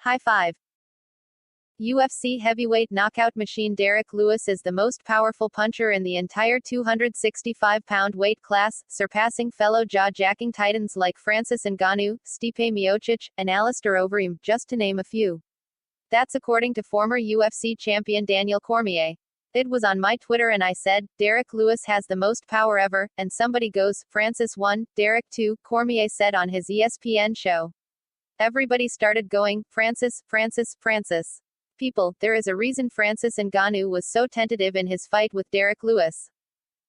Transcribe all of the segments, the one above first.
High five. UFC heavyweight knockout machine Derek Lewis is the most powerful puncher in the entire 265-pound weight class, surpassing fellow jaw-jacking titans like Francis Ngannou, Stipe Miocic, and Alistair Overeem, just to name a few. That's according to former UFC champion Daniel Cormier. It was on my Twitter and I said, Derek Lewis has the most power ever, and somebody goes, Francis 1, Derek 2, Cormier said on his ESPN show. Everybody started going, Francis, Francis, Francis. People, there is a reason Francis Ngannou was so tentative in his fight with Derek Lewis.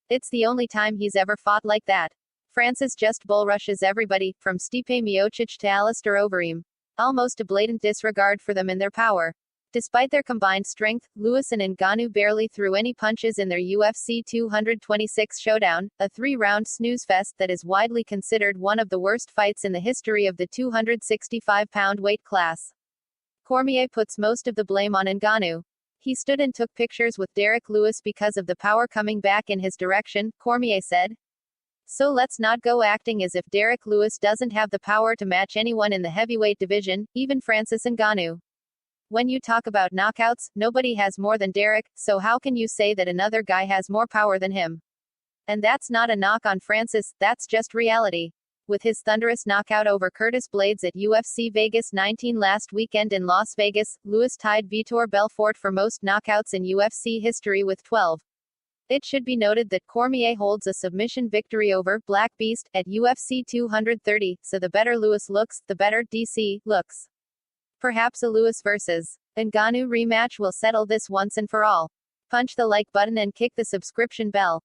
It's the only time he's ever fought like that. Francis just bull rushes everybody, from Stipe Miocic to Alistair Overeem. Almost a blatant disregard for them and their power. Despite their combined strength, Lewis and Ngannou barely threw any punches in their UFC 226 showdown, a 3-round snooze fest that is widely considered one of the worst fights in the history of the 265-pound weight class. Cormier puts most of the blame on Ngannou. He stood and took pictures with Derek Lewis because of the power coming back in his direction, Cormier said. So let's not go acting as if Derek Lewis doesn't have the power to match anyone in the heavyweight division, even Francis Ngannou. When you talk about knockouts, nobody has more than Derek, so how can you say that another guy has more power than him? And that's not a knock on Francis, that's just reality. With his thunderous knockout over Curtis Blades at UFC Vegas 19 last weekend in Las Vegas, Lewis tied Vitor Belfort for most knockouts in UFC history with 12. It should be noted that Cormier holds a submission victory over Black Beast at UFC 230, so the better Lewis looks, the better DC looks. Perhaps a Lewis vs. Ngannou rematch will settle this once and for all. Punch the like button and kick the subscription bell.